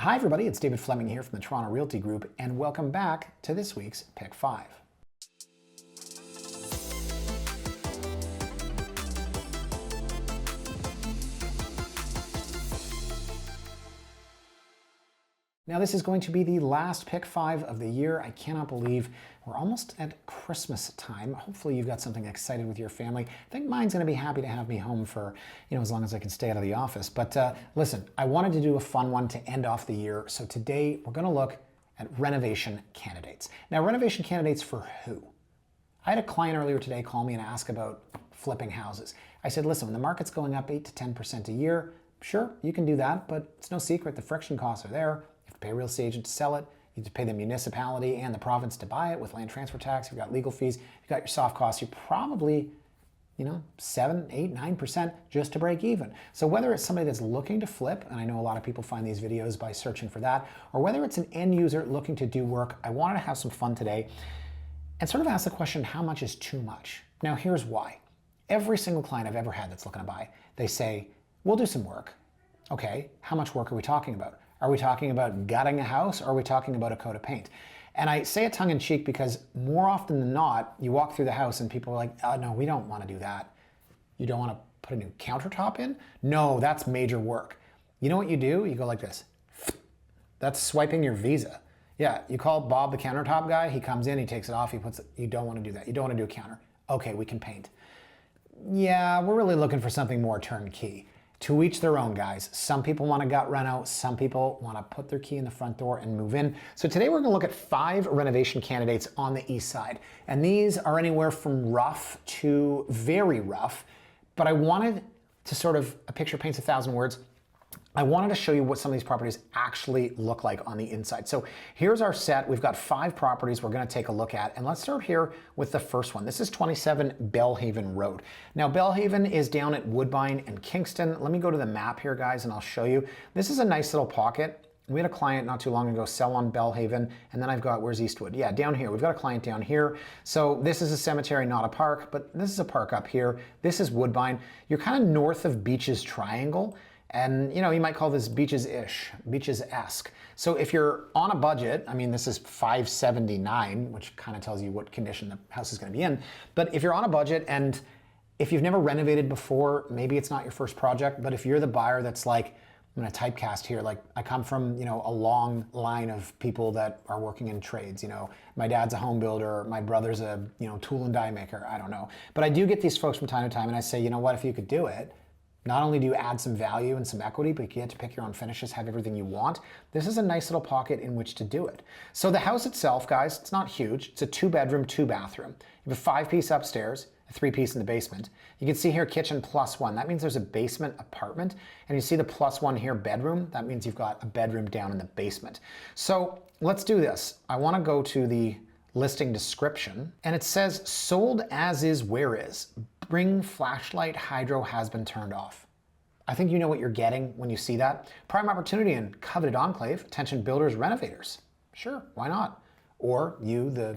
Hi everybody, it's David Fleming here from the Toronto Realty Group, and welcome back to this week's Pick 5. Now this is going to be the last Pick 5 of the year. I cannot believe we're almost at Christmas time. Hopefully you've got something excited with your family. I think mine's going to be happy to have me home for, as long as I can stay out of the office. But listen, I wanted to do a fun one to end off the year. So today we're going to look at renovation candidates. Now renovation candidates for who? I had a client earlier today call me and ask about flipping houses. I said, listen, when the market's going up 8 to 10% a year, sure, you can do that, but it's no secret the friction costs are there. You have to pay a real estate agent to sell it. You have to pay the municipality and the province to buy it with land transfer tax. You've got legal fees. You've got your soft costs. You're probably, 7, 8, 9% just to break even. So whether it's somebody that's looking to flip, and I know a lot of people find these videos by searching for that, or whether it's an end user looking to do work, I wanted to have some fun today and sort of ask the question, how much is too much? Now here's why. Every single client I've ever had that's looking to buy, they say, we'll do some work. Okay, how much work are we talking about? Are we talking about gutting a house, or are we talking about a coat of paint? And I say it tongue-in-cheek because more often than not, you walk through the house and people are like, oh, no, we don't want to do that. You don't want to put a new countertop in? No, that's major work. You know what you do? You go like this. That's swiping your Visa. Yeah, you call Bob the countertop guy, he comes in, he takes it off, he puts it, you don't want to do that. You don't want to do a counter. Okay, we can paint. Yeah, we're really looking for something more turnkey. To each their own, guys. Some people want to gut reno, some people want to put their key in the front door and move in. So today we're going to look at 5 renovation candidates on the east side. And these are anywhere from rough to very rough. But I wanted to sort of, a picture paints 1,000 words. I wanted to show you what some of these properties actually look like on the inside. So here's our set. We've got 5 properties we're going to take a look at. And let's start here with the first one. This is 27 Bellhaven Road. Now Bellhaven is down at Woodbine and Kingston. Let me go to the map here, guys, and I'll show you. This is a nice little pocket. We had a client not too long ago sell on Bellhaven, and then I've got, where's Eastwood? Yeah, down here. We've got a client down here. So this is a cemetery, not a park, but this is a park up here. This is Woodbine. You're kind of north of Beaches Triangle. And you might call this beaches-ish, beaches-esque. So if you're on a budget, I mean, this is $579, which kind of tells you what condition the house is going to be in. But if you're on a budget and if you've never renovated before, maybe it's not your first project, but if you're the buyer that's like, I'm going to typecast here, like I come from, a long line of people that are working in trades. My dad's a home builder, my brother's a, tool and die maker, I don't know. But I do get these folks from time to time and I say, you know what, if you could do it, not only do you add some value and some equity, but you get to pick your own finishes, have everything you want. This is a nice little pocket in which to do it. So the house itself, guys, it's not huge. It's a 2-bedroom, 2-bathroom. You have a 5-piece upstairs, a 3-piece in the basement. You can see here kitchen +1. That means there's a basement apartment. And you see the +1 here bedroom. That means you've got a bedroom down in the basement. So let's do this. I want to go to the listing description, and it says sold as is, where is. Bring flashlight, hydro has been turned off. I think you know what you're getting when you see that. Prime opportunity in coveted enclave, attention builders, renovators. Sure, why not? Or you, the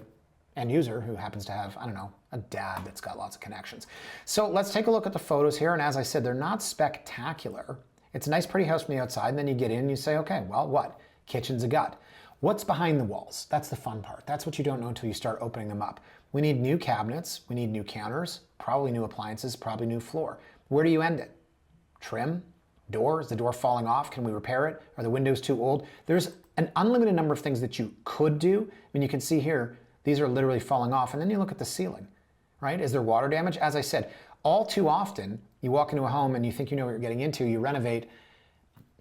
end user who happens to have, I don't know, a dad that's got lots of connections. So let's take a look at the photos here. And as I said, they're not spectacular. It's a nice pretty house from the outside. And then you get in and you say, okay, well, what? Kitchen's a gut. What's behind the walls? That's the fun part. That's what you don't know until you start opening them up. We need new cabinets. We need new counters, probably new appliances, probably new floor. Where do you end it? Trim? Door? Is the door falling off? Can we repair it? Are the windows too old? There's an unlimited number of things that you could do. I mean, you can see here, these are literally falling off. And then you look at the ceiling, right? Is there water damage? As I said, all too often, you walk into a home and you think you know what you're getting into, you renovate.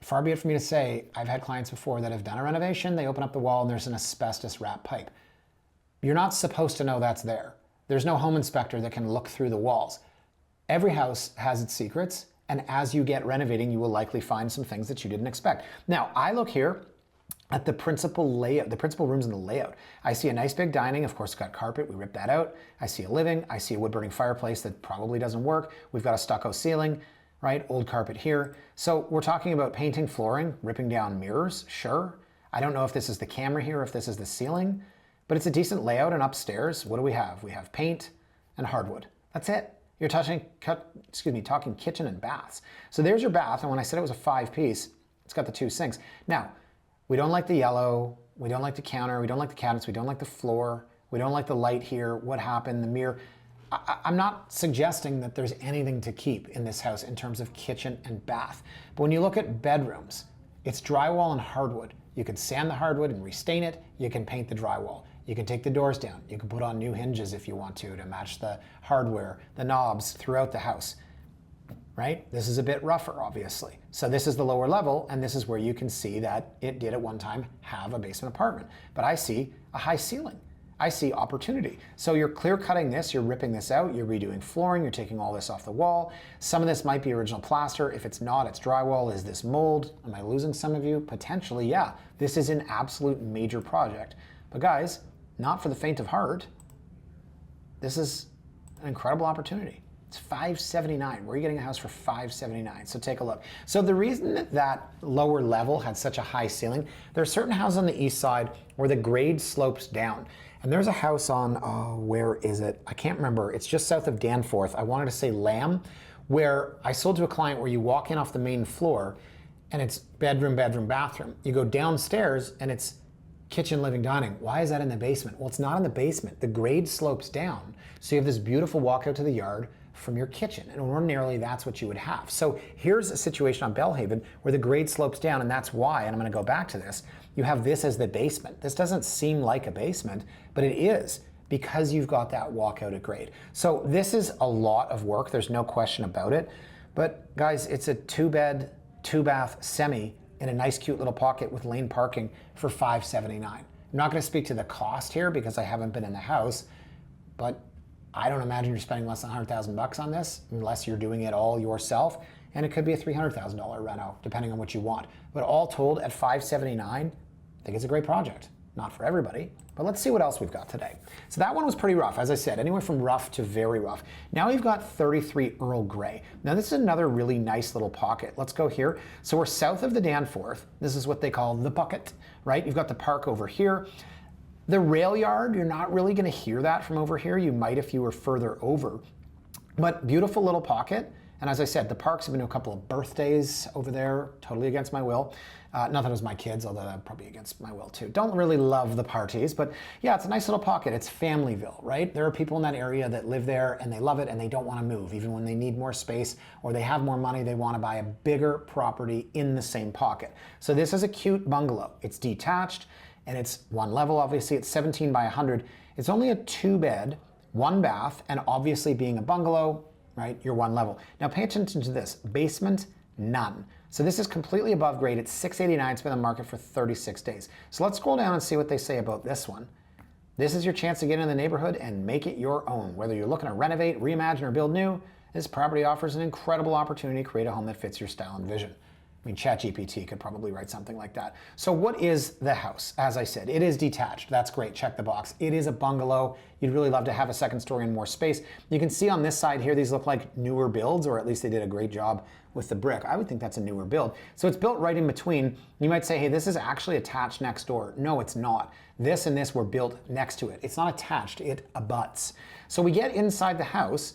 Far be it for me to say, I've had clients before that have done a renovation, they open up the wall and there's an asbestos wrap pipe. You're not supposed to know that's there. There's no home inspector that can look through the walls. Every house has its secrets, and as you get renovating, you will likely find some things that you didn't expect. Now, I look here at the principal layout, the principal rooms in the layout. I see a nice big dining, of course it's got carpet, we ripped that out. I see a living, I see a wood burning fireplace that probably doesn't work. We've got a stucco ceiling, right? Old carpet here. So we're talking about painting flooring, ripping down mirrors, sure. I don't know if this is the camera here, if this is the ceiling, but it's a decent layout. And upstairs, what do we have? We have paint and hardwood. That's it. You're talking kitchen and baths. So there's your bath. And when I said it was a 5-piece, it's got the 2 sinks. Now, We don't like the yellow. We don't like the counter. We don't like the cabinets. We don't like the floor. We don't like the light here. What happened? The mirror. I'm not suggesting that there's anything to keep in this house in terms of kitchen and bath. But when you look at bedrooms, it's drywall and hardwood. You can sand the hardwood and restain it. You can paint the drywall. You can take the doors down. You can put on new hinges if you want to match the hardware, the knobs throughout the house, right? This is a bit rougher, obviously. So this is the lower level, and this is where you can see that it did at one time have a basement apartment. But I see a high ceiling. I see opportunity. So you're clear cutting this, you're ripping this out, you're redoing flooring, you're taking all this off the wall. Some of this might be original plaster. If it's not, it's drywall. Is this mold? Am I losing some of you? Potentially, yeah. This is an absolute major project. But guys, not for the faint of heart. This is an incredible opportunity. It's $579. Where are you getting a house for $579? So take a look. So the reason that that lower level had such a high ceiling, there are certain houses on the east side where the grade slopes down. And there's a house on, where is it? I can't remember. It's just south of Danforth. I wanted to say Lamb, where I sold to a client where you walk in off the main floor and it's bedroom, bedroom, bathroom. You go downstairs and it's kitchen, living, dining. Why is that in the basement? Well, it's not in the basement. The grade slopes down. So you have this beautiful walkout to the yard from your kitchen, and ordinarily that's what you would have. So here's a situation on Bellhaven where the grade slopes down, and that's why, and I'm gonna go back to this, you have this as the basement. This doesn't seem like a basement, but it is because you've got that walkout at grade. So this is a lot of work, there's no question about it. But guys, it's a 2-bed, 2-bath semi in a nice cute little pocket with lane parking for $579. I'm not gonna speak to the cost here because I haven't been in the house, but I don't imagine you're spending less than $100,000 on this unless you're doing it all yourself. And it could be a $300,000 reno, depending on what you want. But all told, at $579, I think it's a great project. Not for everybody, but let's see what else we've got today. So that one was pretty rough, as I said, anywhere from rough to very rough. Now we've got 33 Earl Grey. Now this is another really nice little pocket. Let's go here. So we're south of the Danforth. This is what they call the bucket, right? You've got the park over here. The rail yard, you're not really gonna hear that from over here. You might if you were further over. But beautiful little pocket. And as I said, the parks have been to a couple of birthdays over there, totally against my will. Not that it was my kids, although that probably against my will too. Don't really love the parties, but yeah, it's a nice little pocket. It's Familyville, right? There are people in that area that live there and they love it and they don't want to move. Even when they need more space or they have more money, they want to buy a bigger property in the same pocket. So this is a cute bungalow. It's detached and it's one level, obviously. It's 17 by 100. It's only a 2-bed, 1 bath, and obviously being a bungalow, right, you're one level. Now pay attention to this, basement, none. So this is completely above grade. It's $689, it's been on the market for 36 days. So let's scroll down and see what they say about this one. This is your chance to get in the neighborhood and make it your own. Whether you're looking to renovate, reimagine, or build new, this property offers an incredible opportunity to create a home that fits your style and vision. I mean, ChatGPT could probably write something like that. So what is the house? As I said, it is detached. That's great, check the box. It is a bungalow. You'd really love to have a second story and more space. You can see on this side here, these look like newer builds, or at least they did a great job with the brick. I would think that's a newer build. So it's built right in between. You might say, hey, this is actually attached next door. No, it's not. This and this were built next to it. It's not attached, it abuts. So we get inside the house,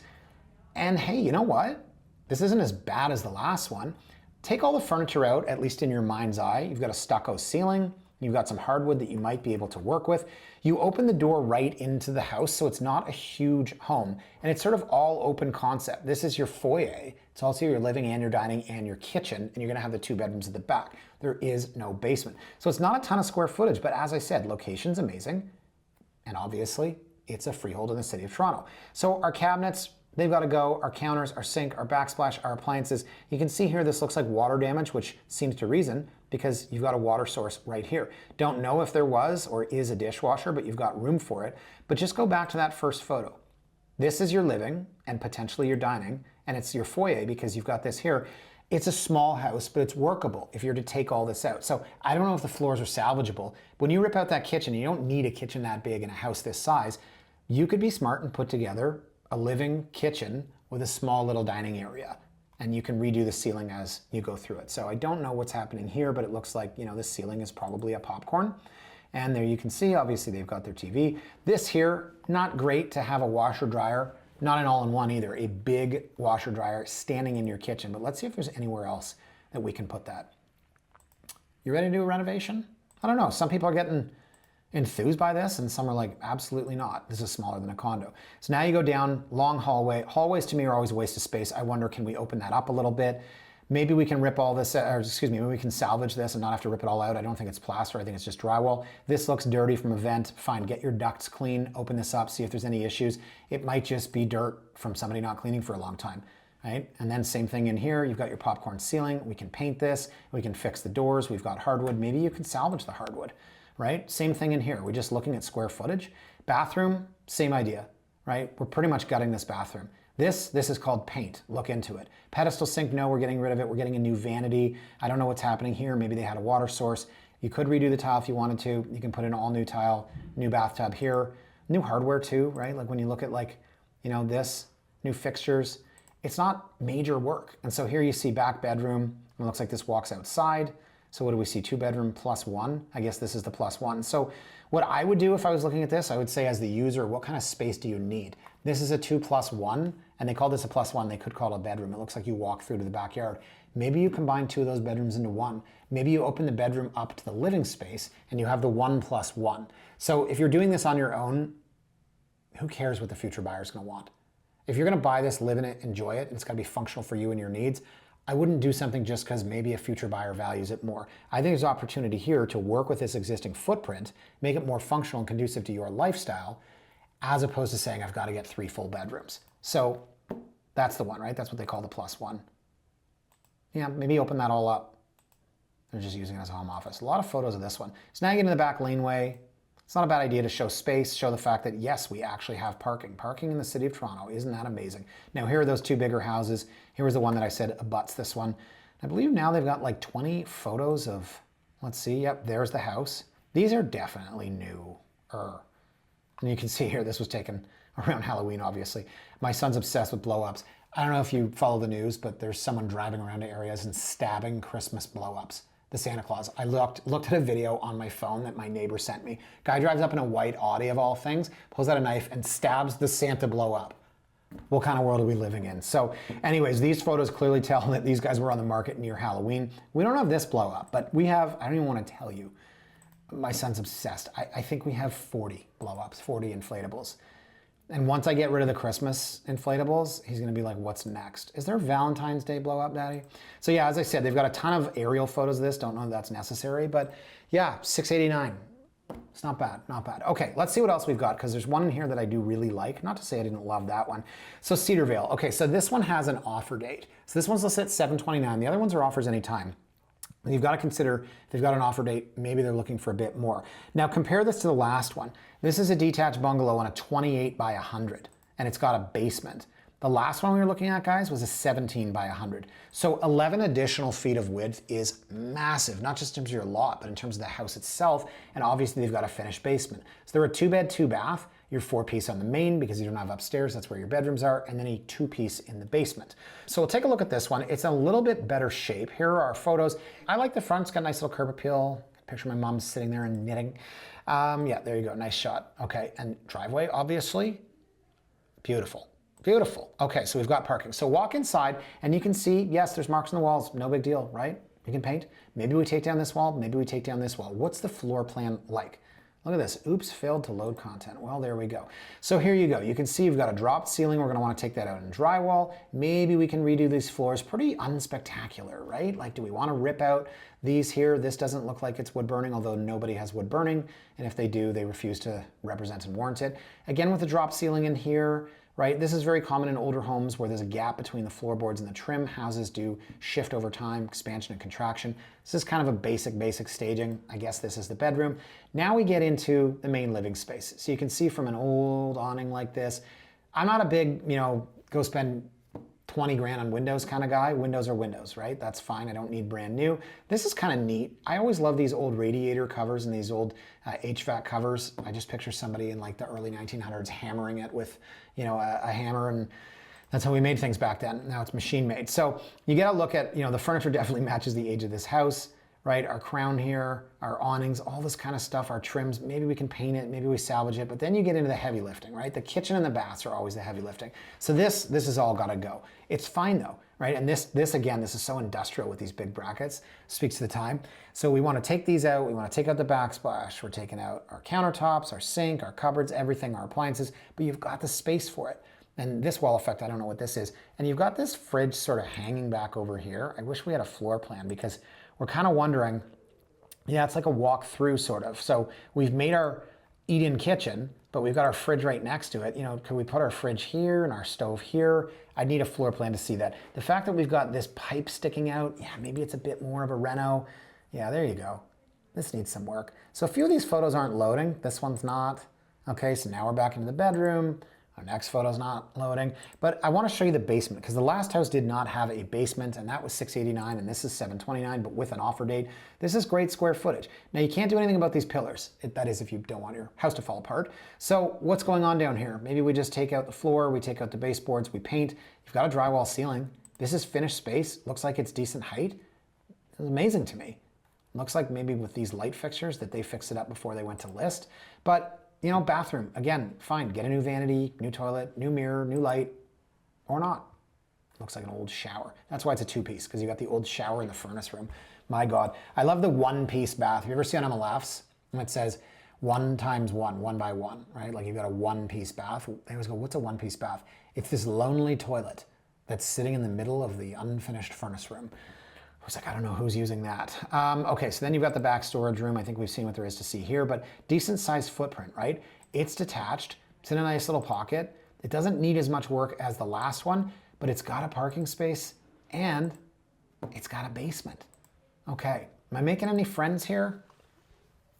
and hey, you know what? This isn't as bad as the last one. Take all the furniture out, at least in your mind's eye. You've got a stucco ceiling. You've got some hardwood that you might be able to work with. You open the door right into the house, so it's not a huge home. And it's sort of all open concept. This is your foyer. It's also your living and your dining and your kitchen, and you're gonna have the 2 bedrooms at the back. There is no basement. So it's not a ton of square footage, but as I said, location's amazing. And obviously, it's a freehold in the city of Toronto. So our cabinets, they've got to go. Our counters, our sink, our backsplash, our appliances. You can see here this looks like water damage, which seems to reason because you've got a water source right here. Don't know if there was or is a dishwasher, but you've got room for it. But just go back to that first photo. This is your living and potentially your dining, and it's your foyer because you've got this here. It's a small house, but it's workable if you're to take all this out. So I don't know if the floors are salvageable. When you rip out that kitchen, you don't need a kitchen that big in a house this size. You could be smart and put together a living kitchen with a small little dining area, and you can redo the ceiling as you go through it. So I don't know what's happening here, but it looks like, you know, the ceiling is probably a popcorn. And there you can see, obviously they've got their TV. This here, not great to have a washer dryer, not an all-in-one either, a big washer dryer standing in your kitchen. But let's see if there's anywhere else that we can put that. You ready to do a renovation? I don't know. Some people are getting enthused by this and some are like, absolutely not. This is smaller than a condo. So now you go down, long hallway. Hallways to me are always a waste of space. I wonder, can we open that up a little bit? Maybe we can rip all this, or excuse me, maybe we can salvage this and not have to rip it all out. I don't think it's plaster, I think it's just drywall. This looks dirty from a vent. Fine, get your ducts clean, open this up, see if there's any issues. It might just be dirt from somebody not cleaning for a long time, right? And then same thing in here, you've got your popcorn ceiling. We can paint this, we can fix the doors. We've got hardwood, maybe you can salvage the hardwood, right? Same thing in here, we're just looking at square footage. Bathroom, same idea, right? We're pretty much gutting this bathroom. This is called paint. Look into it. Pedestal sink, no, we're getting rid of it. We're getting a new vanity. I don't know what's happening here. Maybe they had a water source. You could redo the tile if you wanted to. You can put in all new tile, new bathtub here. New hardware too, right? Like when you look at like, you know, this, new fixtures, it's not major work. And so here you see back bedroom. It looks like this walks outside. So what do we see? 2-bedroom plus 1. I guess this is the plus 1. So what I would do if I was looking at this, I would say as the user, what kind of space do you need? This is a 2+1, and they call this a +1. They could call it a bedroom. It looks like you walk through to the backyard. Maybe you combine 2 of those bedrooms into 1. Maybe you open the bedroom up to the living space and you have the 1+1. So if you're doing this on your own, who cares what the future buyer is going to want? If you're going to buy this, live in it, enjoy it, and it's got to be functional for you and your needs, I wouldn't do something just because maybe a future buyer values it more. I think there's opportunity here to work with this existing footprint, make it more functional and conducive to your lifestyle, as opposed to saying I've got to get 3 full bedrooms. So that's the one, right? That's what they call the +1. Yeah, maybe open that all up. They're just using it as a home office. A lot of photos of this one. So now you get into the back laneway. It's not a bad idea to show space, show the fact that yes, we actually have parking. Parking in the city of Toronto, isn't that amazing? Now here are those 2 bigger houses. Here was the one that I said abuts this one. I believe now they've got like 20 photos of, let's see, yep, there's the house. These are definitely newer. And you can see here, this was taken around Halloween, obviously. My son's obsessed with blow-ups. I don't know if you follow the news, but there's someone driving around to areas and stabbing Christmas blow-ups. The Santa Claus. I looked at a video on my phone that my neighbor sent me. Guy drives up in a white Audi of all things, pulls out a knife and stabs the Santa blow-up. What kind of world are we living in? So anyways, these photos clearly tell that these guys were on the market near Halloween. We don't have this blow-up, but we have, I don't even want to tell you, my son's obsessed. I think we have 40 blow-ups, 40 inflatables. And once I get rid of the Christmas inflatables, he's going to be like, what's next? Is there a Valentine's Day blow-up, Daddy? So yeah, as I said, they've got a ton of aerial photos of this. Don't know if that's necessary, but yeah, $689. It's not bad, not bad. Okay, let's see what else we've got, because there's one in here that I do really like. Not to say I didn't love that one. So Cedarvale. Okay, so this one has an offer date. So this one's listed at $729. The other ones are offers anytime. You've got to consider if they've got an offer date, maybe they're looking for a bit more. Now compare this to the last one. This is a detached bungalow on a 28 by 100, and it's got a basement. The last one we were looking at, guys, was a 17 by 100. So 11 additional feet of width is massive, not just in terms of your lot, but in terms of the house itself. And obviously they've got a finished basement. So they're a 2-bed, 2-bath. Your 4-piece on the main because you don't have upstairs, that's where your bedrooms are, and then a 2-piece in the basement. So we'll take a look at this one. It's a little bit better shape. Here are our photos. I like the front, it's got a nice little curb appeal. Picture my mom sitting there and knitting. Yeah, there you go, nice shot. Okay, and driveway, obviously, beautiful. Beautiful. Okay, so we've got parking. So walk inside and you can see, yes, there's marks on the walls, no big deal, right? You can paint. Maybe we take down this wall, maybe we take down this wall. What's the floor plan like? Look at this, oops, failed to load content. Well, there we go. So here you go. You can see you've got a dropped ceiling. We're gonna wanna take that out in drywall. Maybe we can redo these floors. Pretty unspectacular, right? Like, do we wanna rip out these here? This doesn't look like it's wood burning, although nobody has wood burning. And if they do, they refuse to represent and warrant it. Again, with the drop ceiling in here, right? This is very common in older homes where there's a gap between the floorboards and the trim. Houses do shift over time, expansion and contraction. This is kind of a basic staging. I guess this is the bedroom. Now we get into the main living space. So you can see from an old awning like this, I'm not a big, go spend 20 grand on windows kind of guy. Windows are windows, right? That's fine. I don't need brand new. This is kind of neat. I always love these old radiator covers and these old HVAC covers. I just picture somebody in like the early 1900s hammering it with, a hammer, and that's how we made things back then. Now it's machine made. So you get a look at, the furniture definitely matches the age of this house, right? Our crown here, our awnings, all this kind of stuff, our trims, maybe we can paint it, maybe we salvage it, but then you get into the heavy lifting, right? The kitchen and the baths are always the heavy lifting. So this has all got to go. It's fine though, right? And this again, this is so industrial with these big brackets, speaks to the time. So we want to take these out, we want to take out the backsplash, we're taking out our countertops, our sink, our cupboards, everything, our appliances, but you've got the space for it. And this wall effect, I don't know what this is. And you've got this fridge sort of hanging back over here. I wish we had a floor plan because we're kind of wondering, yeah, it's like a walk-through sort of. So we've made our eat-in kitchen, but we've got our fridge right next to it. You know, could we put our fridge here and our stove here? I'd need a floor plan to see that. The fact that we've got this pipe sticking out, yeah, maybe it's a bit more of a reno. Yeah, there you go. This needs some work. So a few of these photos aren't loading. This one's not. Okay, so now we're back into the bedroom. Our next photo's not loading, but I want to show you the basement because the last house did not have a basement and that was $689 and this is $729, but with an offer date. This is great square footage. Now you can't do anything about these pillars. That is if you don't want your house to fall apart. So what's going on down here? Maybe we just take out the floor, we take out the baseboards, we paint. You've got a drywall ceiling. This is finished space. Looks like it's decent height. It's amazing to me. Looks like maybe with these light fixtures that they fixed it up before they went to list, but you know, bathroom, again, fine, get a new vanity, new toilet, new mirror, new light, or not. Looks like an old shower. That's why it's a two-piece, because you got the old shower in the furnace room. My God. I love the one-piece bath. Have you ever seen on MLFs? And it says 1 times 1, 1 by 1, right? Like you've got a one-piece bath. They always go, what's a one-piece bath? It's this lonely toilet that's sitting in the middle of the unfinished furnace room. I was like, I don't know who's using that. Okay, so then you've got the back storage room. I think we've seen what there is to see here, but decent sized footprint, right? It's detached. It's in a nice little pocket. It doesn't need as much work as the last one, but it's got a parking space and it's got a basement. Okay, am I making any friends here?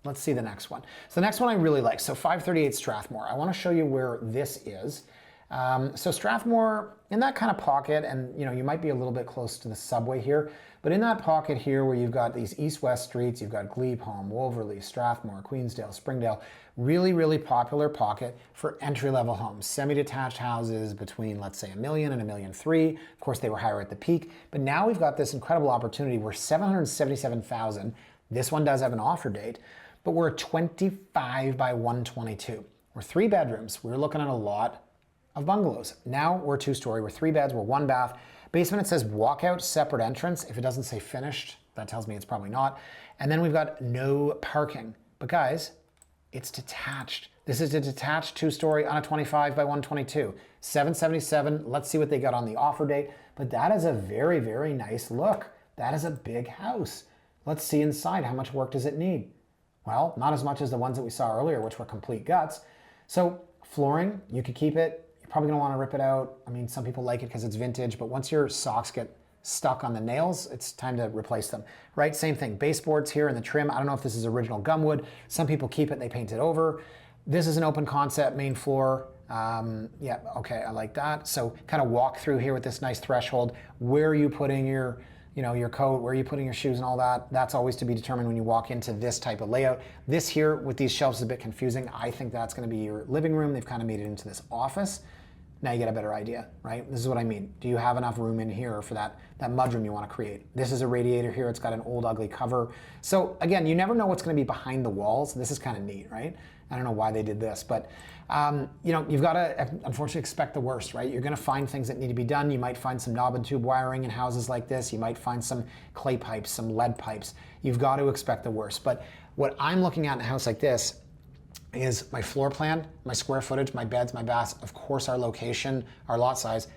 Let's see the next one. So the next one I really like. So 538 Strathmore. I want to show you where this is. So Strathmore, in that kind of pocket, and you know, you might be a little bit close to the subway here, but in that pocket here where you've got these east-west streets, you've got Glebe Home, Wolverley, Strathmore, Queensdale, Springdale, really, really popular pocket for entry-level homes, semi-detached houses between, let's say, $1 million and $1.3 million. Of course, they were higher at the peak, but now we've got this incredible opportunity where $777,000, this one does have an offer date, but we're 25 by 122. We're 3 bedrooms. We're looking at a lot of bungalows. Now we're 2-story, we're 3 beds, we're 1 bath. Basement, it says walkout, separate entrance. If it doesn't say finished, that tells me it's probably not. And then we've got no parking. But guys, it's detached. This is a detached 2-story on a 25 by 122. 777, let's see what they got on the offer date. But that is a very, very nice look. That is a big house. Let's see inside, how much work does it need? Well, not as much as the ones that we saw earlier, which were complete guts. So flooring, you could keep it. You're probably gonna wanna rip it out. I mean, some people like it because it's vintage, but once your socks get stuck on the nails, it's time to replace them, right? Same thing, baseboards here in the trim. I don't know if this is original gumwood. Some people keep it, they paint it over. This is an open concept, main floor. Yeah, okay, I like that. So kind of walk through here with this nice threshold. Where are you putting your, you know, your coat, where are you putting your shoes and all that? That's always to be determined when you walk into this type of layout. This here with these shelves is a bit confusing. I think that's gonna be your living room. They've kind of made it into this office. Now you get a better idea, right? This is what I mean. Do you have enough room in here for that mudroom you want to create? This is a radiator here. It's got an old ugly cover. So again, you never know what's going to be behind the walls. This is kind of neat, right? I don't know why they did this, but you know, you've got to unfortunately expect the worst, right? You're going to find things that need to be done. You might find some knob and tube wiring in houses like this. You might find some clay pipes, some lead pipes. You've got to expect the worst. But what I'm looking at in a house like this is my floor plan, my square footage, my beds, my baths, of course our location, our lot size.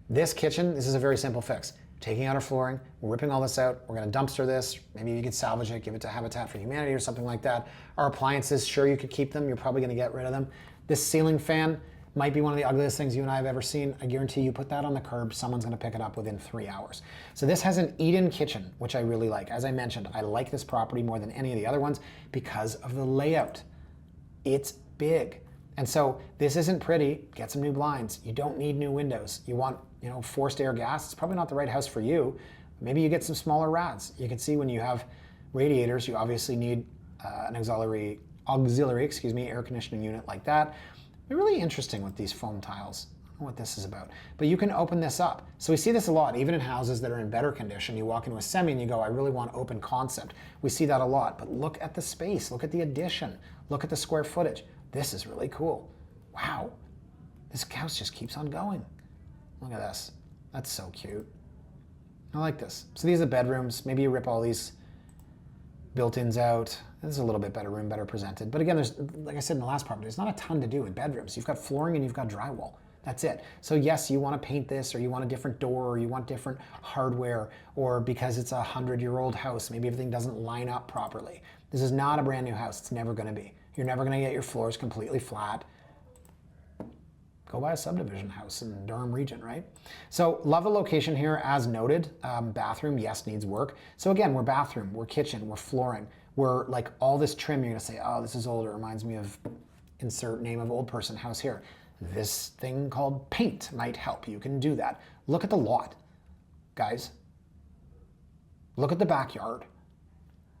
This kitchen, this is a very simple fix. Taking out our flooring, we're ripping all this out, we're gonna dumpster this, maybe you could salvage it, give it to Habitat for Humanity or something like that. Our appliances, sure you could keep them, you're probably gonna get rid of them. This ceiling fan might be one of the ugliest things you and I have ever seen. I guarantee you put that on the curb, someone's gonna pick it up within 3 hours. So this has an eat-in kitchen, which I really like. As I mentioned, I like this property more than any of the other ones because of the layout. It's big. And so this isn't pretty. Get some new blinds. You don't need new windows. You want, you know, forced air gas. It's probably not the right house for you. Maybe you get some smaller rads. You can see when you have radiators, you obviously need an auxiliary, air conditioning unit like that. They're really interesting with these foam tiles. know what this is about. But you can open this up. So we see this a lot, even in houses that are in better condition. You walk into a semi and you go, I really want open concept. We see that a lot. But look at the space. Look at the addition. Look at the square footage. This is really cool. Wow. This house just keeps on going. Look at this. That's so cute. I like this. So these are the bedrooms. Maybe you rip all these built-ins out. This is a little bit better room, better presented. But again, there's, like I said in the last property, there's not a ton to do in bedrooms. You've got flooring and you've got drywall. That's it. So yes, you want to paint this, or you want a different door, or you want different hardware, or because it's a 100-year-old house, maybe everything doesn't line up properly. This is not a brand new house. It's never going to be. You're never going to get your floors completely flat. Go buy a subdivision house in Durham region, right? So love the location here, as noted. Bathroom, yes, needs work. So again, we're bathroom, we're kitchen, we're flooring, we're like all this trim. You're gonna say, oh, this is old. It reminds me of insert name of old person house here. This thing called paint might help. You can do that. Look at the lot, guys. Look at the backyard.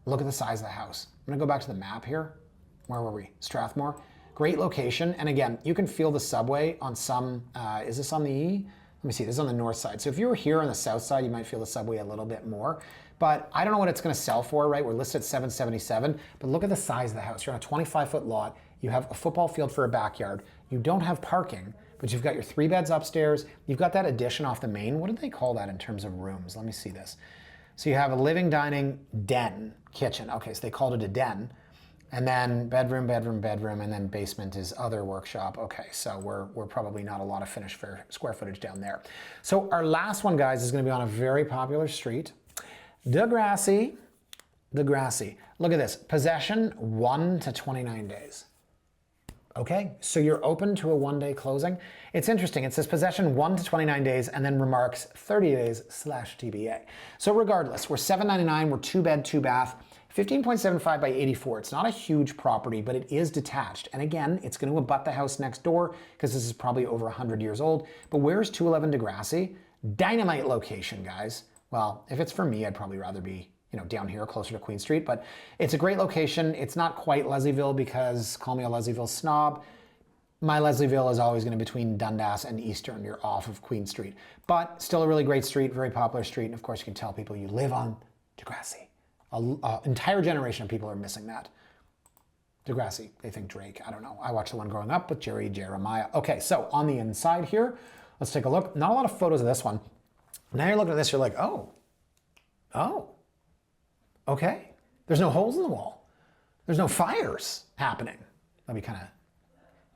Look at the size of the house. I'm gonna go back to the map here. Where were we? Strathmore. Great location, and again, you can feel the subway on some, is this on the E? Let me see, this is on the north side. So if you were here on the south side, you might feel the subway a little bit more, but I don't know what it's gonna sell for, right? We're listed at $777, but look at the size of the house. You're on a 25-foot lot, you have a football field for a backyard, you don't have parking, but you've got your 3 beds upstairs, you've got that addition off the main. What do they call that in terms of rooms? Let me see this. So you have a living, dining, den, kitchen. Okay, so they called it a den. And then bedroom, bedroom, bedroom, and then basement is other workshop. Okay, so we're probably not a lot of finished square footage down there. So our last one, guys, is going to be on a very popular street, Grassi. Look at this, possession 1 to 29 days. Okay, so you're open to a 1-day closing. It's interesting. It says possession 1 to 29 days, and then remarks 30 days /TBA. So regardless, we're $799. We're 2-bed, 2-bath. 15.75 by 84. It's not a huge property, but it is detached. And again, it's going to abut the house next door because this is probably over 100 years old. But where's 211 Grassi? Dynamite location, guys. Well, if it's for me, I'd probably rather be, you know, down here closer to Queen Street, but it's a great location. It's not quite Leslieville because, call me a Leslieville snob, my Leslieville is always going to be between Dundas and Eastern. You're off of Queen Street, but still a really great street, very popular street. And of course you can tell people you live on Grassi. An entire generation of people are missing that. Grassi, they think Drake. I don't know. I watched the one growing up with Jeremiah. Okay, so on the inside here, let's take a look. Not a lot of photos of this one. Now you're looking at this, you're like, oh, okay. There's no holes in the wall. There's no fires happening. That'd be kind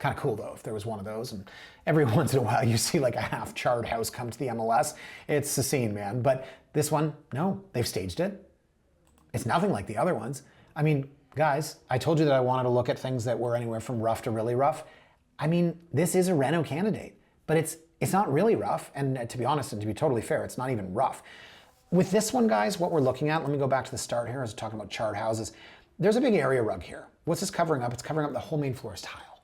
of cool though if there was one of those. And every once in a while you see like a half-charred house come to the MLS. It's the scene, man. But this one, no, they've staged it. It's nothing like the other ones. I mean, guys, I told you that I wanted to look at things that were anywhere from rough to really rough. I mean, this is a reno candidate, but it's not really rough. And to be honest, and to be totally fair, it's not even rough. With this one, guys, what we're looking at, let me go back to the start here as we're talking about charred houses. There's a big area rug here. What's this covering up? It's covering up the whole main floor is tile.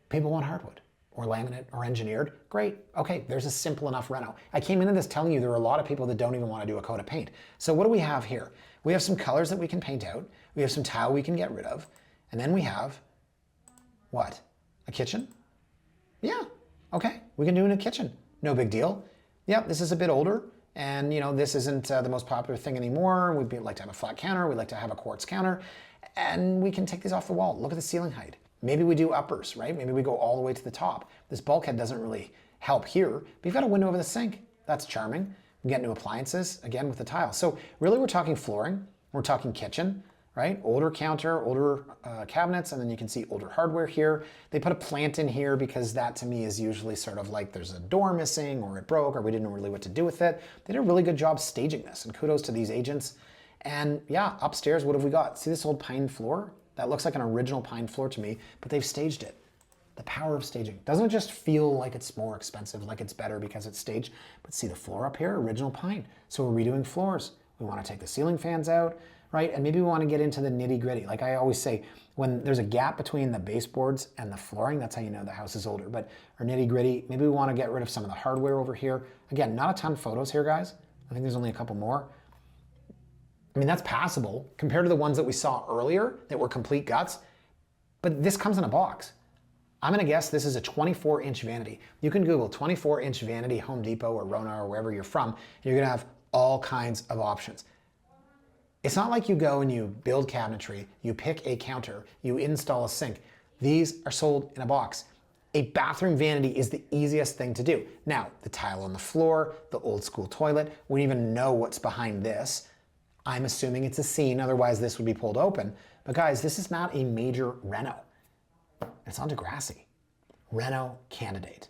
People want hardwood or laminate or engineered. Great. Okay, there's a simple enough reno. I came into this telling you there are a lot of people that don't even want to do a coat of paint. So what do we have here? We have some colors that we can paint out. We have some tile we can get rid of. And then we have, what? A kitchen? Yeah, okay, we can do it in a kitchen. No big deal. Yep, this is a bit older. And you know, this isn't the most popular thing anymore. We'd like to have a flat counter. We'd like to have a quartz counter. And we can take these off the wall. Look at the ceiling height. Maybe we do uppers, right? Maybe we go all the way to the top. This bulkhead doesn't really help here, but you've got a window over the sink. That's charming. We get new appliances, again, with the tile. So really we're talking flooring, we're talking kitchen, right? Older counter, older cabinets, and then you can see older hardware here. They put a plant in here because that to me is usually sort of like there's a door missing or it broke or we didn't know really what to do with it. They did a really good job staging this, and kudos to these agents. And yeah, upstairs, what have we got? See this old pine floor? That looks like an original pine floor to me, but they've staged it. The power of staging. Doesn't it just feel like it's more expensive, like it's better because it's staged? But see the floor up here, original pine. So we're redoing floors. We want to take the ceiling fans out, right? And maybe we want to get into the nitty gritty. Like I always say, when there's a gap between the baseboards and the flooring, that's how you know the house is older. But our nitty gritty, maybe we want to get rid of some of the hardware over here. Again, not a ton of photos here, guys. I think there's only a couple more. I mean, that's passable compared to the ones that we saw earlier that were complete guts, but this comes in a box. I'm gonna guess this is a 24-inch vanity. You can Google 24-inch vanity, Home Depot or Rona or wherever you're from, and you're gonna have all kinds of options. It's not like you go and you build cabinetry, you pick a counter, you install a sink. These are sold in a box. A bathroom vanity is the easiest thing to do. Now, the tile on the floor, the old school toilet, we don't even know what's behind this. I'm assuming it's a scene, otherwise this would be pulled open. But guys, this is not a major reno. It's on to Grassi. Reno candidate.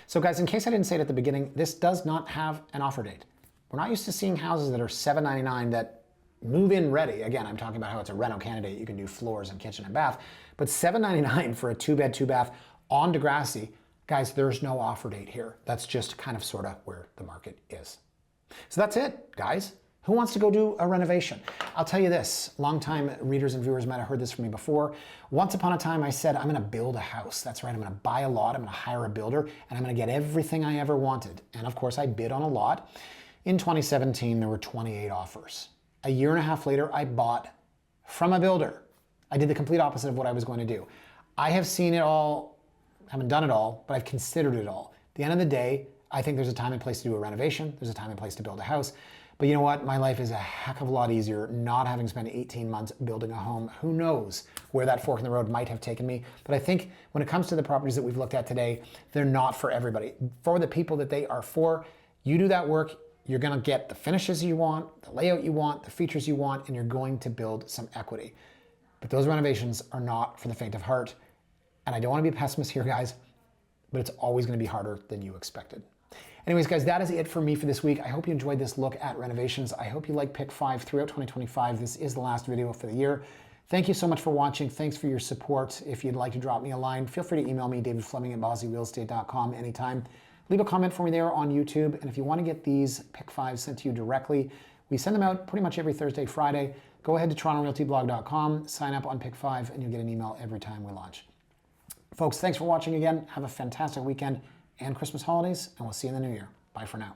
So guys, in case I didn't say it at the beginning, this does not have an offer date. We're not used to seeing houses that are $799 that move-in ready. Again, I'm talking about how it's a reno candidate. You can do floors and kitchen and bath. But $799 for a 2-bed, 2-bath on to Grassi. Guys, there's no offer date here. That's just kind of sort of where the market is. So that's it, guys. Who wants to go do a renovation? I'll tell you this, longtime readers and viewers might have heard this from me before. Once upon a time, I said, I'm gonna build a house. That's right, I'm gonna buy a lot, I'm gonna hire a builder, and I'm gonna get everything I ever wanted. And of course, I bid on a lot. In 2017, there were 28 offers. A year and a half later, I bought from a builder. I did the complete opposite of what I was going to do. I have seen it all, haven't done it all, but I've considered it all. At the end of the day, I think there's a time and place to do a renovation. There's a time and place to build a house. But you know what? My life is a heck of a lot easier not having spent 18 months building a home. Who knows where that fork in the road might have taken me. But I think when it comes to the properties that we've looked at today, they're not for everybody. For the people that they are for, you do that work, you're gonna get the finishes you want, the layout you want, the features you want, and you're going to build some equity. But those renovations are not for the faint of heart. And I don't wanna be a pessimist here, guys, but it's always gonna be harder than you expected. Anyways, guys, that is it for me for this week. I hope you enjoyed this look at renovations. I hope you like Pick 5 throughout 2025. This is the last video for the year. Thank you so much for watching. Thanks for your support. If you'd like to drop me a line, feel free to email me, davidfleming@bossyrealestate.com anytime. Leave a comment for me there on YouTube. And if you want to get these Pick 5s sent to you directly, we send them out pretty much every Thursday, Friday. Go ahead to TorontoRealtyBlog.com, sign up on Pick 5, and you'll get an email every time we launch. Folks, thanks for watching again. Have a fantastic weekend and Christmas holidays, and we'll see you in the new year. Bye for now.